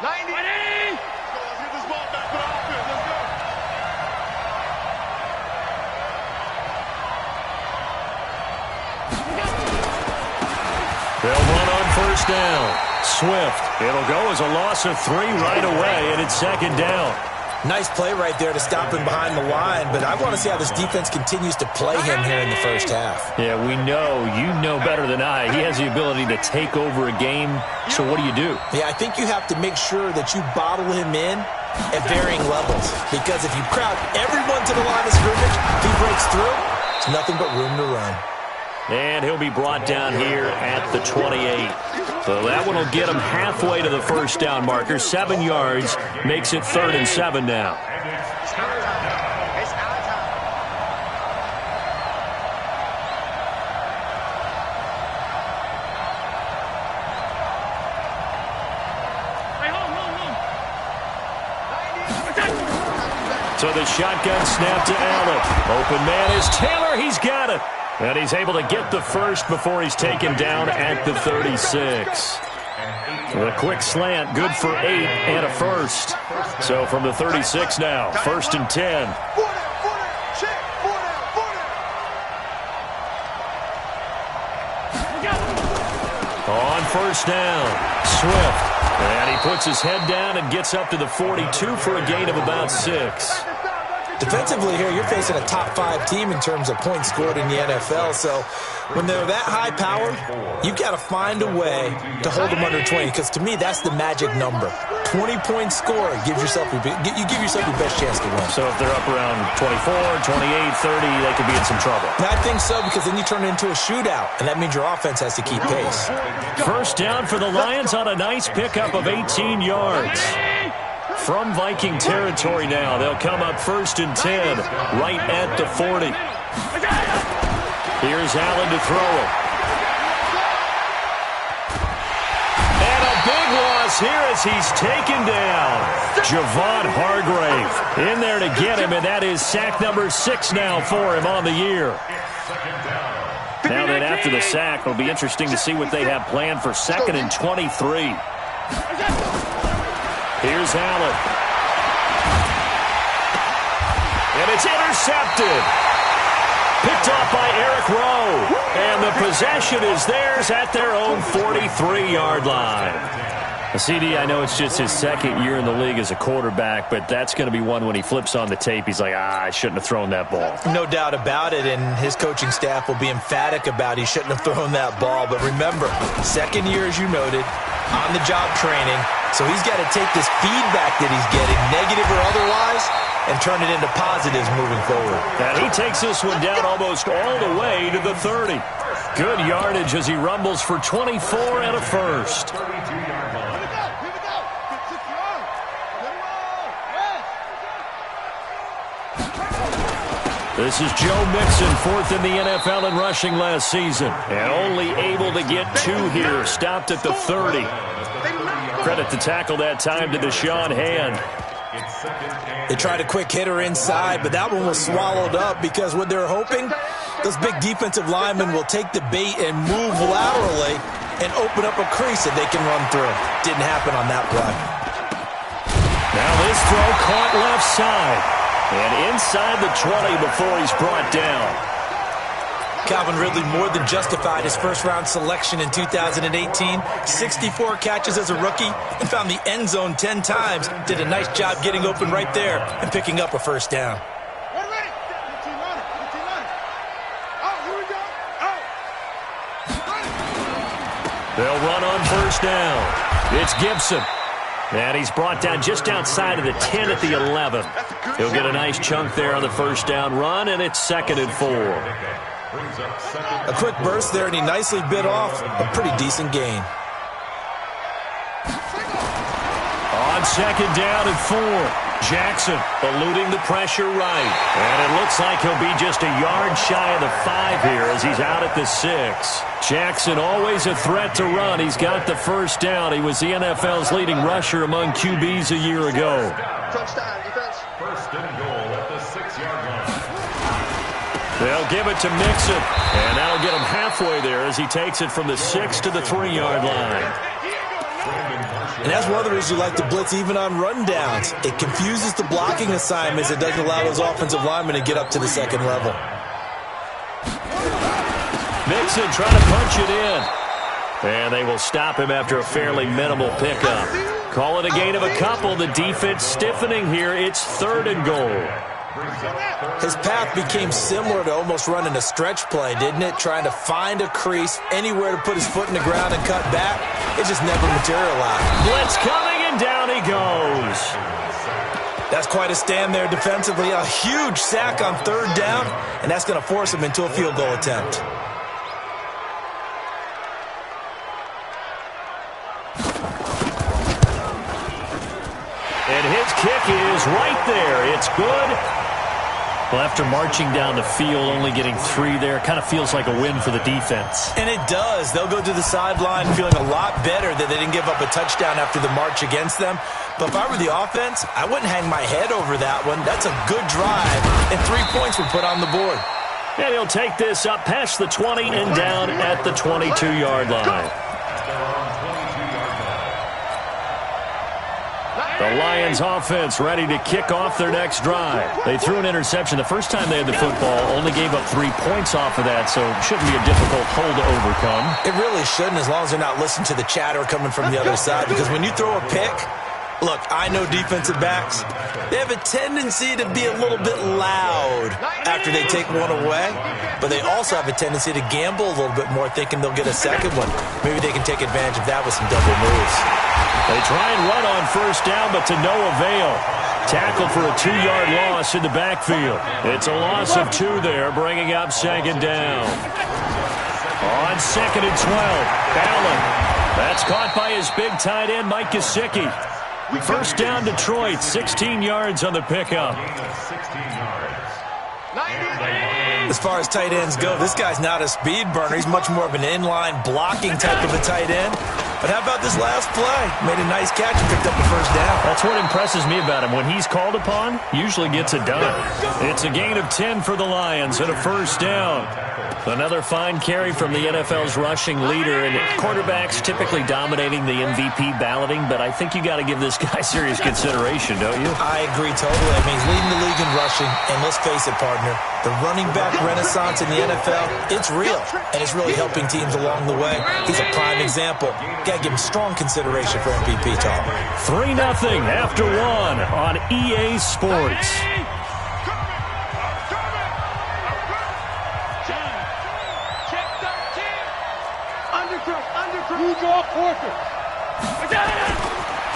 90. Let's get this ball back for the offense. Let's go. They'll run on first down. Swift. It'll go as a loss of 3 right away, and it's second down. Nice play right there to stop him behind the line, but I want to see how this defense continues to play him here in the first half. Yeah, we know. You know better than I. He has the ability to take over a game, so what do? Yeah, I think you have to make sure that you bottle him in at varying levels, because if you crowd everyone to the line of scrimmage, if he breaks through, it's nothing but room to run. And he'll be brought down here at the 28. So that one will get him halfway to the first down marker. 7 yards makes it 3rd and 7 now. So the shotgun snap to Allen. Open man is Taylor. He's got it. And he's able to get the first before he's taken down at the 36. The quick slant, good for 8 and a first. So from the 36 now, 1st and 10. On first down, Swift. And he puts his head down and gets up to the 42 for a gain of about 6. Defensively here, you're facing a top-5 team in terms of points scored in the NFL. So when they're that high-powered, you've got to find a way to hold them under 20. Because to me, that's the magic number. 20 points scored gives yourself your best chance to win. So if they're up around 24, 28, 30, they could be in some trouble. I think so, because then you turn it into a shootout, and that means your offense has to keep pace. First down for the Lions on a nice pickup of 18 yards. From Viking territory now, they'll come up 1st and 10, right at the 40. Here's Allen to throw it. And a big loss here as he's taken down. Javon Hargrave in there to get him, and that is sack number 6 now for him on the year. Now that after the sack, it'll be interesting to see what they have planned for 2nd and 23. Here's Allen. And it's intercepted. Picked off by Eric Rowe. And the possession is theirs at their own 43-yard line. CD, I know it's just his 2nd year in the league as a quarterback, but that's going to be one when he flips on the tape, he's like, I shouldn't have thrown that ball. No doubt about it, and his coaching staff will be emphatic about he shouldn't have thrown that ball. But remember, 2nd year, as you noted, on-the-job training, so he's got to take this feedback that he's getting, negative or otherwise, and turn it into positives moving forward. And he takes this one down almost all the way to the 30. Good yardage as he rumbles for 24 and a first. This is Joe Mixon, 4th in the NFL in rushing last season. And only able to get 2 here. Stopped at the 30. Credit the tackle that time to Deshaun Hand. They tried a quick hitter inside, but that one was swallowed up because what they're hoping, those big defensive linemen will take the bait and move laterally and open up a crease that they can run through. Didn't happen on that play. Now this throw caught left side. And inside the 20 before he's brought down. Calvin Ridley more than justified his first-round selection in 2018. 64 catches as a rookie and found the end zone 10 times. Did a nice job getting open right there and picking up a first down. They'll run on first down. It's Gibson. And he's brought down just outside of the 10 at the 11. He'll get a nice chunk there on the first down run, and it's 2nd and 4. A quick burst there, and he nicely bit off a pretty decent gain. On 2nd down and 4. Jackson eluding the pressure right. And it looks like he'll be just a yard shy of the 5 here as he's out at the 6. Jackson always a threat to run. He's got the first down. He was the NFL's leading rusher among QBs a year ago. Touchdown, defense. 1st and goal at the 6-yard line. They'll give it to Mixon. And that'll get him halfway there as he takes it from the 6 to the 3-yard line. And that's one of the reasons you like to blitz even on rundowns. It confuses the blocking assignments. It doesn't allow those offensive linemen to get up to the second level. Mixon trying to punch it in. And they will stop him after a fairly minimal pickup. Call it a gain of a couple. The defense stiffening here. It's 3rd and goal. His path became similar to almost running a stretch play, didn't it? Trying to find a crease, anywhere to put his foot in the ground and cut back. It just never materialized. Blitz coming, and down he goes. That's quite a stand there defensively. A huge sack on 3rd down, and that's going to force him into a field goal attempt. And his kick is right there. It's good. Well, after marching down the field, only getting 3 there, kind of feels like a win for the defense. And it does. They'll go to the sideline feeling a lot better that they didn't give up a touchdown after the march against them. But if I were the offense, I wouldn't hang my head over that one. That's a good drive, and 3 points were put on the board. And he'll take this up past the 20 and down at the 22-yard line. The Lions offense ready to kick off their next drive. They threw an interception the first time they had the football, only gave up 3 points off of that, so it shouldn't be a difficult hole to overcome. It really shouldn't, as long as they're not listening to the chatter coming from the other side, because when you throw a pick, look, I know defensive backs, they have a tendency to be a little bit loud after they take one away, but they also have a tendency to gamble a little bit more, thinking they'll get a second one. Maybe they can take advantage of that with some double moves. They try and run on 1st down, but to no avail. Tackle for a 2-yard loss in the backfield. It's a loss of 2 there, bringing up 2nd down. On 2nd and 12, Allen. That's caught by his big tight end, Mike Gesicki. 1st down, Detroit, 16 yards on the pickup. As far as tight ends go, this guy's not a speed burner. He's much more of an inline blocking type of a tight end. But how about this last play? Made a nice catch and picked up the 1st down. That's what impresses me about him. When he's called upon, usually gets it done. It's a gain of 10 for the Lions and a 1st down. Another fine carry from the NFL's rushing leader, and quarterbacks typically dominating the MVP balloting, but I think you got to give this guy serious consideration, don't you? I agree totally. I mean, he's leading the league in rushing, and let's face it, partner, the running back renaissance in the NFL, it's real, and it's really helping teams along the way. He's a prime example. Got to give him strong consideration for MVP talk. 3-0 after 1 on EA Sports.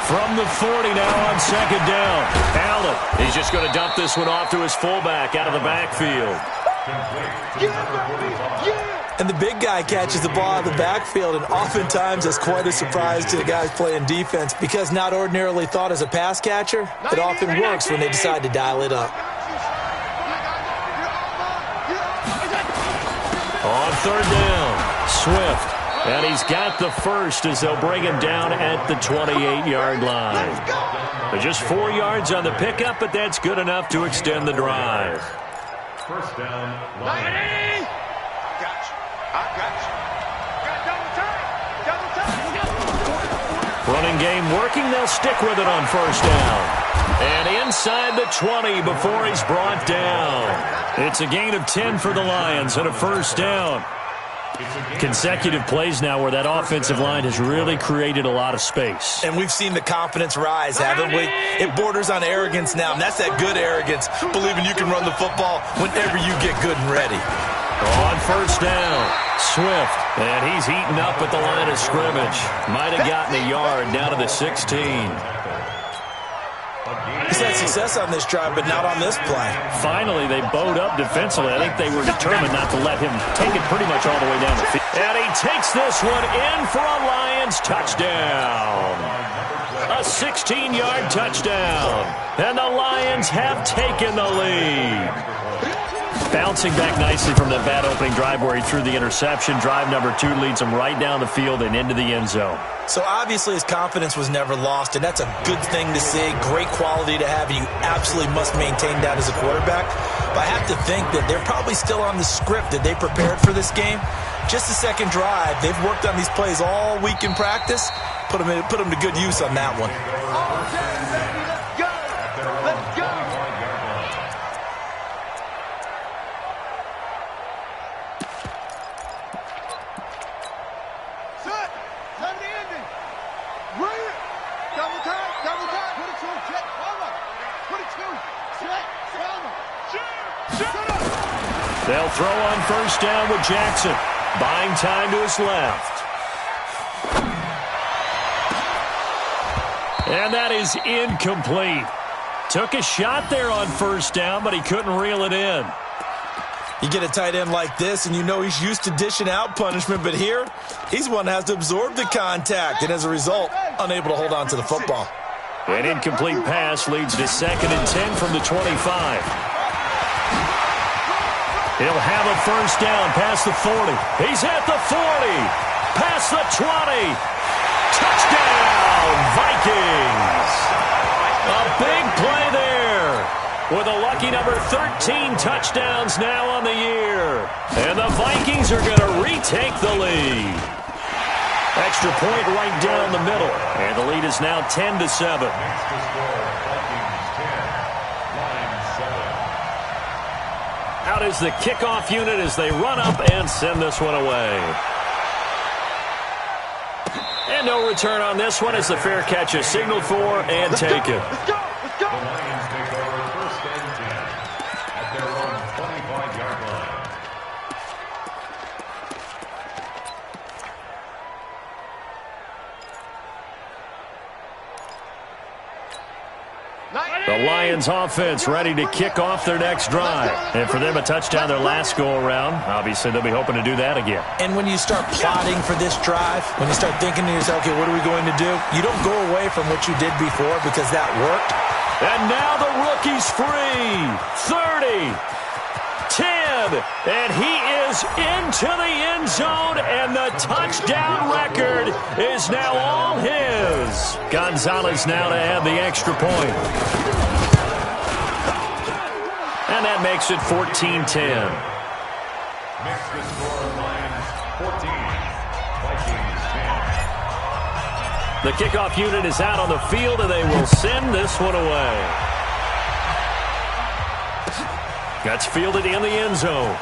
From the 40 now on 2nd down. Allen, he's just going to dump this one off to his fullback out of the backfield. And the big guy catches the ball out of the backfield, and oftentimes that's quite a surprise to the guys playing defense, because not ordinarily thought as a pass catcher, it often works when they decide to dial it up. On 3rd down, Swift. And he's got the 1st as they'll bring him down at the 28-yard line. They're just 4 yards on the pickup, but that's good enough to extend the drive. 1st down, Lions. Running game working. They'll stick with it on 1st down. And inside the 20 before he's brought down. It's a gain of 10 for the Lions and a 1st down. Consecutive plays now where that offensive line has really created a lot of space. And we've seen the confidence rise, haven't we? It borders on arrogance now, and that's that good arrogance, believing you can run the football whenever you get good and ready. On 1st down, Swift, and he's heating up at the line of scrimmage. Might have gotten a yard down to the 16. He's had success on this drive, but not on this play. Finally, they bowed up defensively. I think they were determined not to let him take it pretty much all the way down the field. And he takes this one in for a Lions touchdown. A 16-yard touchdown. And the Lions have taken the lead. Bouncing back nicely from that bad opening drive where he threw the interception. Drive number 2 leads him right down the field and into the end zone. So obviously his confidence was never lost, and that's a good thing to see. Great quality to have, and you absolutely must maintain that as a quarterback. But I have to think that they're probably still on the script that they prepared for this game. Just the second drive, they've worked on these plays all week in practice. Put them to good use on that one. They'll throw on first down with Jackson. Buying time to his left. And that is incomplete. Took a shot there on first down, but he couldn't reel it in. You get a tight end like this, and you know he's used to dishing out punishment, but here, he's one that has to absorb the contact, and as a result, unable to hold on to the football. An incomplete pass leads to 2nd and 10 from the 25. He'll have a first down past the 40. He's at the 40. Past the 20. Touchdown, Vikings. A big play there. With a lucky number 13 touchdowns now on the year. And the Vikings are going to retake the lead. Extra point right down the middle. And the lead is now 10-7. Out is the kickoff unit as they run up and send this one away. And no return on this one as the fair catch is signaled for and taken. Let's go! Let's go! The Lions take over 1st and 10 at their own 25-yard line. The Lions offense ready to kick off their next drive. And for them, a touchdown their last go-around. Obviously, they'll be hoping to do that again. And when you start plotting for this drive, when you start thinking to yourself, okay, what are we going to do? You don't go away from what you did before because that worked. And now the rookie's free. 30. 10. And he is into the end zone, and the touchdown record is now all his. Gonzalez now to add the extra point. And that makes it 14-10. Makes the score Lions 14, Vikings 10. The kickoff unit is out on the field, and they will send this one away. That's fielded in the end zone.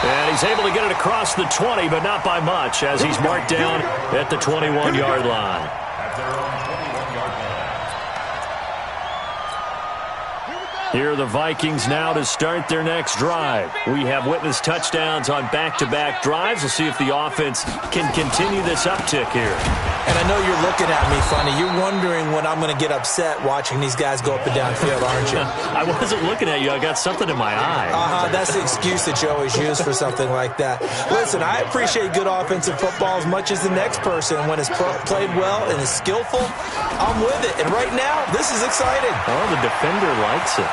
And he's able to get it across the 20, but not by much, as he's marked down at the 21-yard line. At their own 21-yard line. Here are the Vikings now to start their next drive. We have witnessed touchdowns on back-to-back drives. We'll see if the offense can continue this uptick here. And I know you're looking at me funny. You're wondering when I'm going to get upset watching these guys go up and down field, aren't you? I wasn't looking at you. I got something in my eye. That's the excuse that you always use for something like that. Listen, I appreciate good offensive football as much as the next person. When it's played well and is skillful, I'm with it. And right now, this is exciting. Oh, the defender likes it.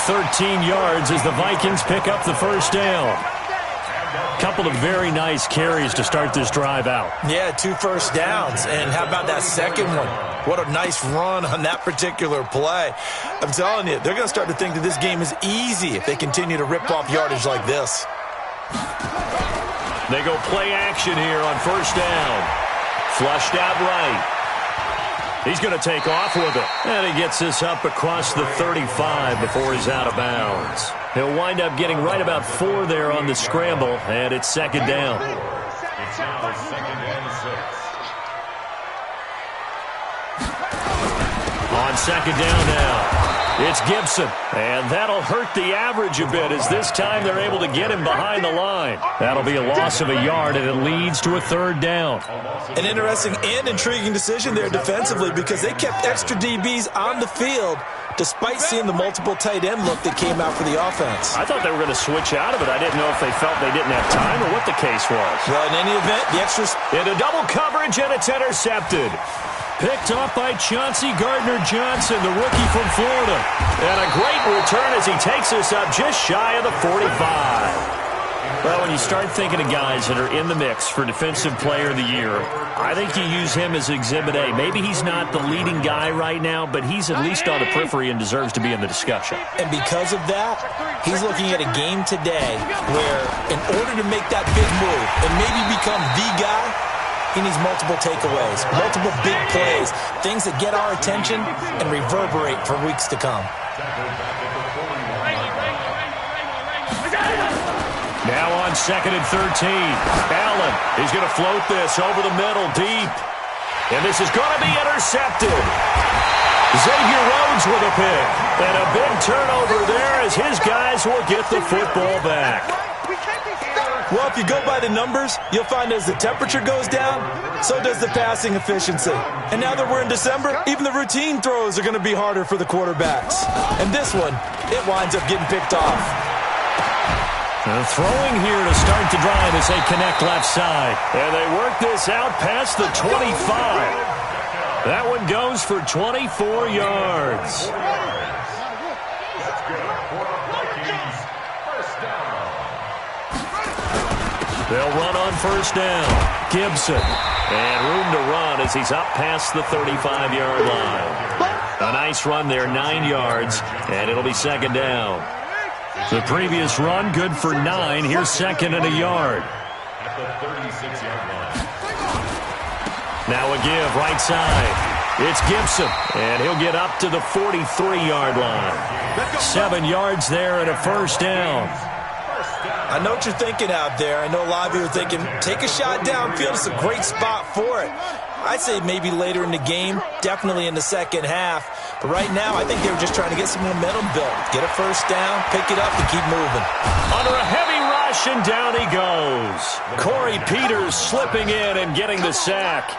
13 yards as the Vikings pick up the first down. Couple of very nice carries to start this drive out. Yeah, 2 first downs. And how about that second one? What a nice run on that particular play. I'm telling you, they're going to start to think that this game is easy if they continue to rip off yardage like this. They go play action here on first down. Flushed out right. He's going to take off with it. And he gets this up across the 35 before he's out of bounds. He'll wind up getting right about 4 there on the scramble, and it's second down. It's now 2nd and 6. On second down now, it's Gibson. And that'll hurt the average a bit as this time they're able to get him behind the line. That'll be a loss of a yard, and it leads to a 3rd down. An interesting and intriguing decision there defensively because they kept extra DBs on the field despite seeing the multiple tight end look that came out for the offense. I thought they were going to switch out of it. I didn't know if they felt they didn't have time or what the case was. Well, in any event, the extras... Into double coverage, and it's intercepted. Picked off by Chauncey Gardner-Johnson, the rookie from Florida. And a great return as he takes us up just shy of the 45. Well, when you start thinking of guys that are in the mix for Defensive Player of the Year, I think you use him as Exhibit A. Maybe he's not the leading guy right now, but he's at least on the periphery and deserves to be in the discussion. And because of that, he's looking at a game today where in order to make that big move and maybe become the guy, he needs multiple takeaways, multiple big plays, things that get our attention and reverberate for weeks to come. Now on 2nd and 13. Allen, he's going to float this over the middle deep. And this is going to be intercepted. Xavier Rhodes with a pick. And a big turnover there as his guys will get the football back. Well, if you go by the numbers, you'll find as the temperature goes down, so does the passing efficiency. And now that we're in December, even the routine throws are going to be harder for the quarterbacks. And this one, it winds up getting picked off. Throwing here to start the drive as they connect left side. And they work this out past the 25. That one goes for 24 yards. They'll run on first down. Gibson. And room to run as he's up past the 35-yard line. A nice run there, 9 yards, and it'll be second down. The previous run, good for 9. Here's second and a yard. At the 36-yard line. Now a give, right side. It's Gibson, and he'll get up to the 43-yard line. 7 yards there and a first down. I know what you're thinking out there. I know a lot of you are thinking, take a shot downfield. It's a great spot for it. I'd say maybe later in the game, definitely in the second half. But right now, I think they were just trying to get some momentum built. Get a first down, pick it up, and keep moving. Under a heavy rush, and down he goes. Corey Peters slipping in and getting the sack.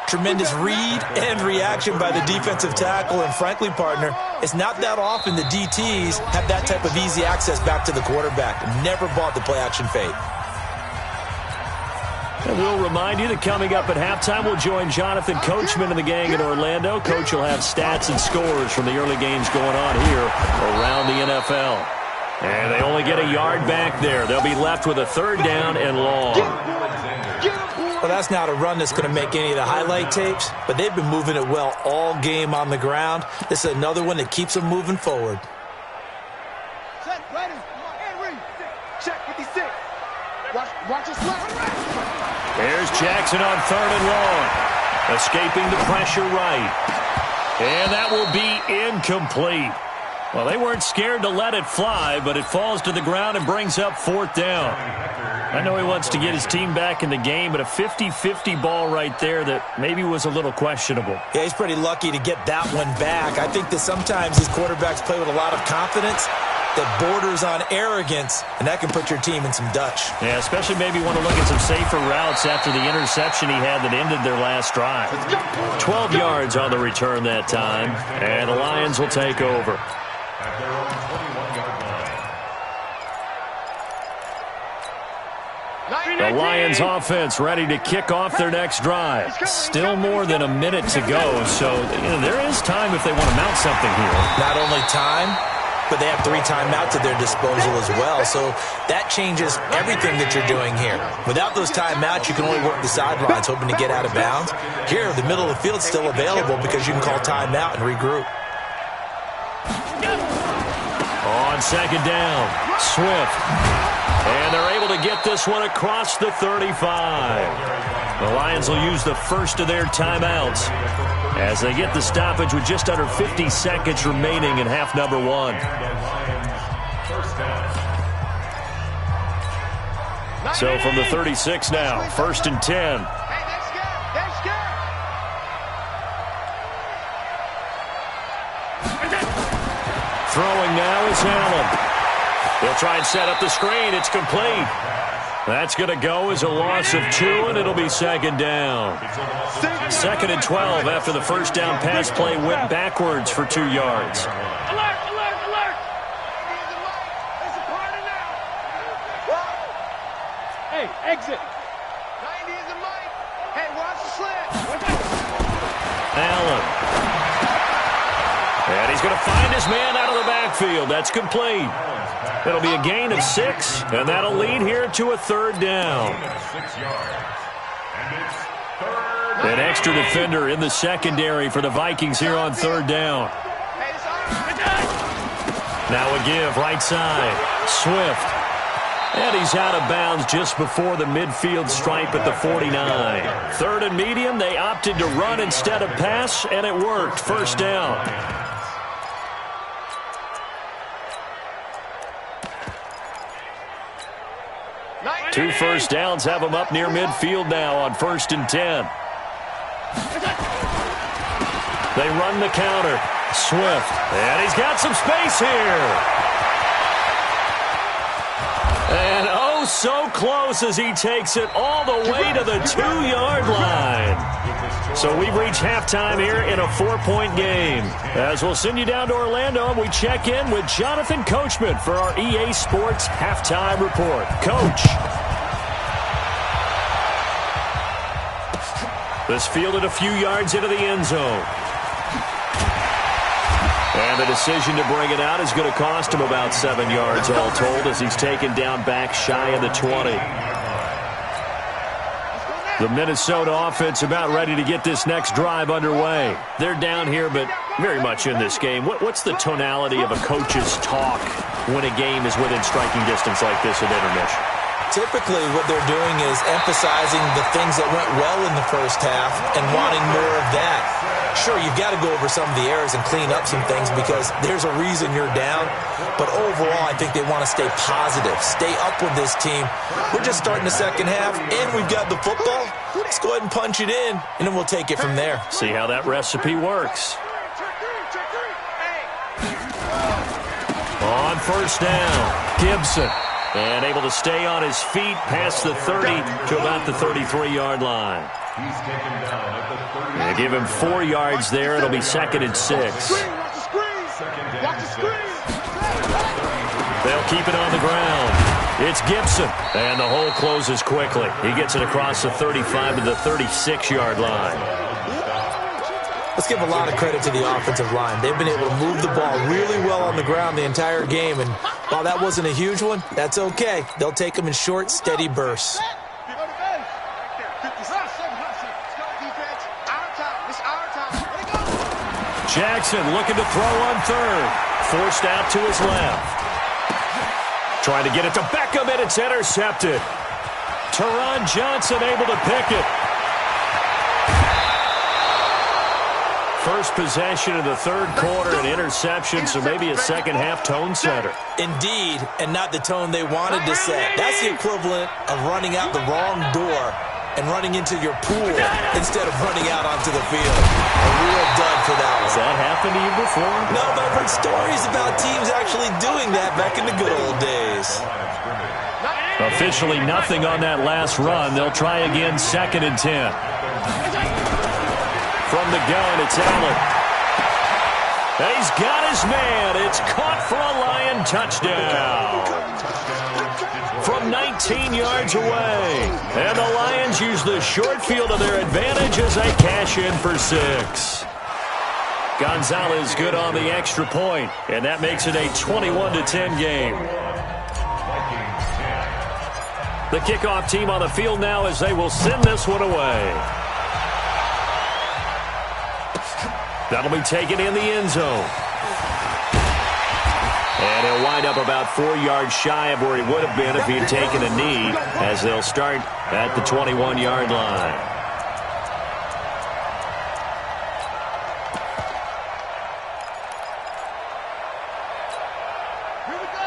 Tremendous read and reaction by the defensive tackle. And frankly, partner, it's not that often the DTs have that type of easy access back to the quarterback. Never bought the play-action fade. And we'll remind you that coming up at halftime, we'll join Jonathan Coachman and the gang in Orlando. Coach will have stats and scores from the early games going on here around the NFL. And they only get a yard back there. They'll be left with a third down and long. Well, that's not a run that's going to make any of the highlight tapes, but they've been moving it well all game on the ground. This is another one that keeps them moving forward. Check, ready. And read. Check 56. Watch us left. There's Jackson on third and long. Escaping the pressure right. And that will be incomplete. Well, they weren't scared to let it fly, but it falls to the ground and brings up fourth down. I know he wants to get his team back in the game, but a 50-50 ball right there that maybe was a little questionable. Yeah, he's pretty lucky to get that one back. I think that sometimes these quarterbacks play with a lot of confidence that borders on arrogance, and that can put your team in some Dutch. Yeah, especially maybe want to look at some safer routes after the interception he had that ended their last drive. 12 yards on the return that time, and the Lions will take over. At their own 21-yard line. The Lions offense ready to kick off their next drive. Still more than a minute to go, so there is time if they want to mount something here. Not only time, but they have 3 timeouts at their disposal as well, so that changes everything that you're doing here. Without those timeouts, you can only work the sidelines hoping to get out of bounds. Here, the middle of the field is still available because you can call timeout and regroup. On second down, Swift. And they're able to get this one across the 35. The Lions will use the first of their timeouts as they get the stoppage with just under 50 seconds remaining in half number 1. So from the 36 now, first and 10. Throwing now is Allen. They'll try and set up the screen. It's complete. That's going to go as a loss of 2, and it'll be second down. Second and 12 after the first down pass play went backwards for 2 yards. Alert, alert, alert. There's a party now. Hey, exit. 90 is the mic. Hey, watch the slant. Allen. And he's going to find his man out of the backfield. That's complete. It'll be a gain of 6, and that'll lead here to a third down. An extra defender in the secondary for the Vikings here on third down. Now a give, right side. Swift. And he's out of bounds just before the midfield stripe at the 49. Third and medium, they opted to run instead of pass, and it worked. First down. Two first downs have them up near midfield now on 1st and 10. They run the counter. Swift. And he's got some space here. And oh, so close as he takes it all the way to the 2-yard line. So we've reached halftime here in a 4-point game. As we'll send you down to Orlando, we check in with Jonathan Coachman for our EA Sports Halftime Report. Coach. This fielded a few yards into the end zone. And the decision to bring it out is going to cost him about 7 yards, all told, as he's taken down back shy of the 20. The Minnesota offense about ready to get this next drive underway. They're down here, but very much in this game. What's the tonality of a coach's talk when a game is within striking distance like this at intermission? Typically, what they're doing is emphasizing the things that went well in the first half and wanting more of that. Sure, you've got to go over some of the errors and clean up some things because there's a reason you're down. But overall, I think they want to stay positive, stay up with this team. We're just starting the second half, and we've got the football. Let's go ahead and punch it in, and then we'll take it from there. See how that recipe works. On first down, Gibson. And able to stay on his feet past the 30 to about the 33-yard line. He's taken down at the 30. They give him 4 yards there. It'll be 2nd and 6. They'll keep it on the ground. It's Gibson. And the hole closes quickly. He gets it across the 35 to the 36-yard line. Let's give a lot of credit to the offensive line. They've been able to move the ball really well on the ground the entire game. And while that wasn't a huge one, that's okay. They'll take them in short, steady bursts. Jackson looking to throw on third. Forced out to his left. Trying to get it to Beckham, and it's intercepted. Teron Johnson able to pick it. First possession of the third quarter, an interception, so maybe a second-half tone setter. Indeed, and not the tone they wanted to set. That's the equivalent of running out the wrong door and running into your pool instead of running out onto the field. A real dud for that one. Has that happened to you before? No, but I've heard stories about teams actually doing that back in the good old days. Officially nothing on that last run. They'll try again, 2nd and 10. From the gun, it's Allen. And he's got his man. It's caught for a Lion touchdown. From 19 yards away. And the Lions use the short field to their advantage as they cash in for 6. Gonzalez good on the extra point, and that makes it a 21-10 game. The kickoff team on the field now as they will send this one away. That'll be taken in the end zone. And he'll wind up about 4 yards shy of where he would have been if he had taken a knee, as they'll start at the 21-yard line.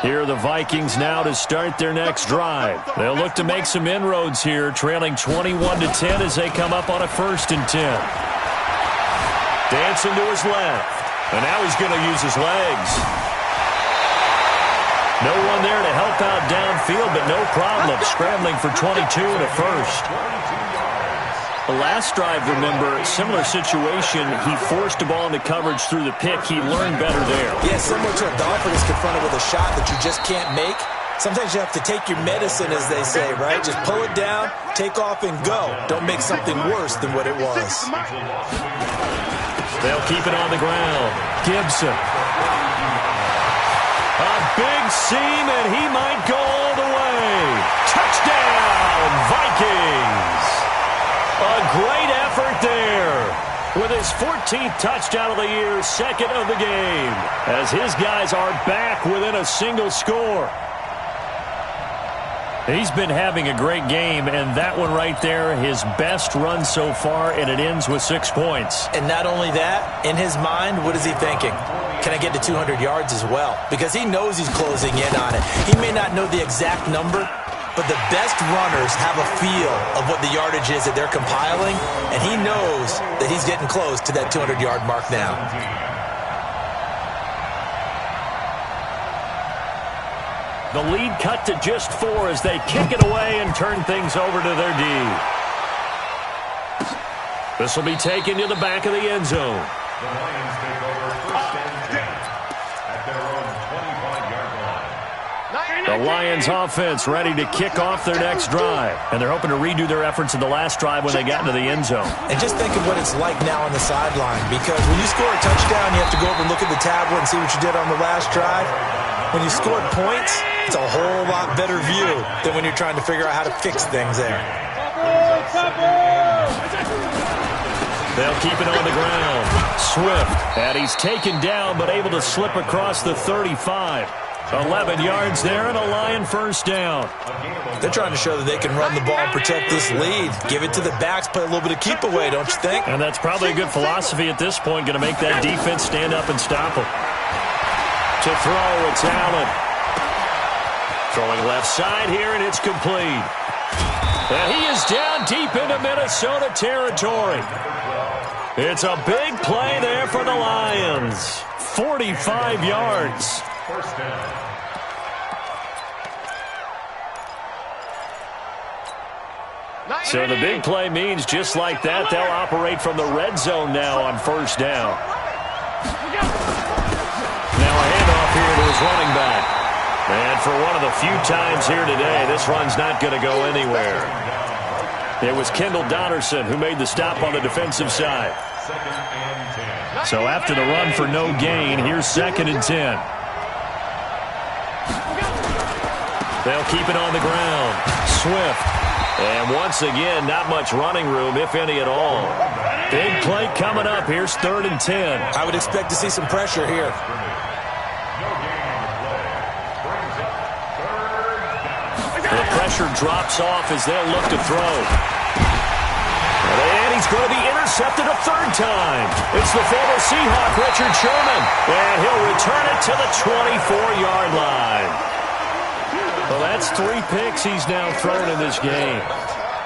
Here are the Vikings now to start their next drive. They'll look to make some inroads here, trailing 21-10 as they come up on a 1st and 10. Dancing to his left. And now he's going to use his legs. No one there to help out downfield, but no problem. Scrambling for 22 and a first. The last drive, remember, similar situation. He forced the ball into coverage through the pick. He learned better there. Yeah, similar to it. The offense is confronted with a shot that you just can't make. Sometimes you have to take your medicine, as they say, right? Just pull it down, take off, and go. Don't make something worse than what it was. They'll keep it on the ground. Gibson. A big seam, and he might go all the way. Touchdown, Vikings. A great effort there. With his 14th touchdown of the year, second of the game, as his guys are back within a single score. He's been having a great game, and that one right there, his best run so far, and it ends with 6 points. And not only that, in his mind, what is he thinking? Can I get to 200 yards as well? Because he knows he's closing in on it. He may not know the exact number, but the best runners have a feel of what the yardage is that they're compiling, and he knows that he's getting close to that 200-yard mark now. The lead cut to just 4 as they kick it away and turn things over to their D. This will be taken to the back of the end zone. The Lions take over first and 10 at their own 25-yard line. The Lions offense ready to kick off their next drive. And they're hoping to redo their efforts in the last drive when they got into the end zone. And just think of what it's like now on the sideline, because when you score a touchdown, you have to go over and look at the tablet and see what you did on the last drive. When you scored points, it's a whole lot better view than when you're trying to figure out how to fix things there. They'll keep it on the ground. Swift, and he's taken down but able to slip across the 35. 11 yards there and a Lion first down. They're trying to show that they can run the ball and protect this lead. Give it to the backs, play a little bit of keep away, don't you think? And that's probably a good philosophy at this point, going to make that defense stand up and stop them. To throw, it's Allen. Throwing left side here, and it's complete. And he is down deep into Minnesota territory. It's a big play there for the Lions. 45 yards. First down. So the big play means just like that, they'll operate from the red zone now on first down. Now a handoff here to his running back. And for one of the few times here today, this run's not going to go anywhere. It was Kendall Donnerson who made the stop on the defensive side. Second and 10. So after the run for no gain, here's second and 10. They'll keep it on the ground. Swift. And once again, not much running room, if any at all. Big play coming up. Here's third and 10. I would expect to see some pressure here. The pressure drops off as they'll look to throw. And he's going to be intercepted a third time. It's the former Seahawk, Richard Sherman. And he'll return it to the 24-yard line. Well, that's 3 picks he's now thrown in this game.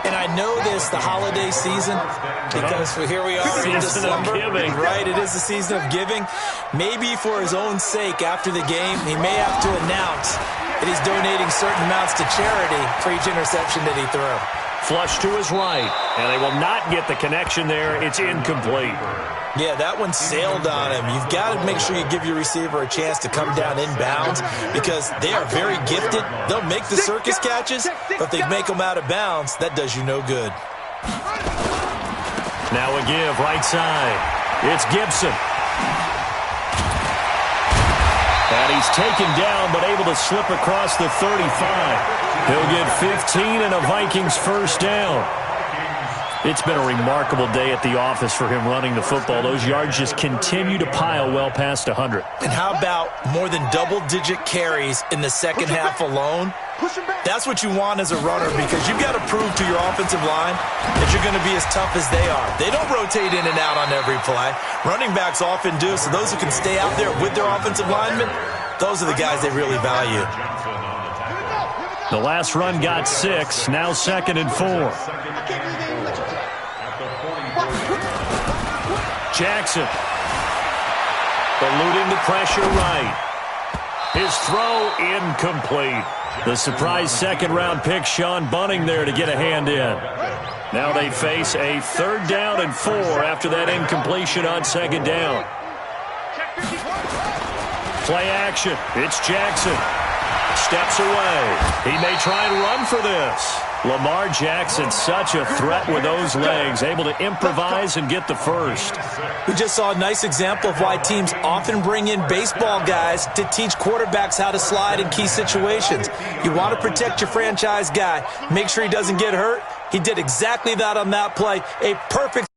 And I know this, the holiday season, because here we are in December. Right, it is the season of giving. Maybe for his own sake, after the game, he may have to announce that he's donating certain amounts to charity for each interception that he threw. Flush to his right, and they will not get the connection there. It's incomplete. Yeah, that one sailed on him. You've got to make sure you give your receiver a chance to come down inbounds because they are very gifted. They'll make the circus catches, but if they make them out of bounds, that does you no good. Now a give, right side. It's Gibson. And he's taken down, but able to slip across the 35. He'll get 15 and a Vikings first down. It's been a remarkable day at the office for him running the football. Those yards just continue to pile well past 100. And how about more than double-digit carries in the second half alone? That's what you want as a runner because you've got to prove to your offensive line that you're going to be as tough as they are. They don't rotate in and out on every play. Running backs often do, so those who can stay out there with their offensive linemen, those are the guys they really value. The last run got 6, now second and 4. Jackson eluding the pressure right. His throw incomplete. The surprise second-round pick, Sean Bunting, there to get a hand in. Now they face a 3rd down and 4 after that incompletion on 2nd down. Play action. It's Jackson. Steps away. He may try and run for this. Lamar Jackson, such a threat with those legs, able to improvise and get the first. We just saw a nice example of why teams often bring in baseball guys to teach quarterbacks how to slide in key situations. You want to protect your franchise guy. Make sure he doesn't get hurt. He did exactly that on that play. A perfect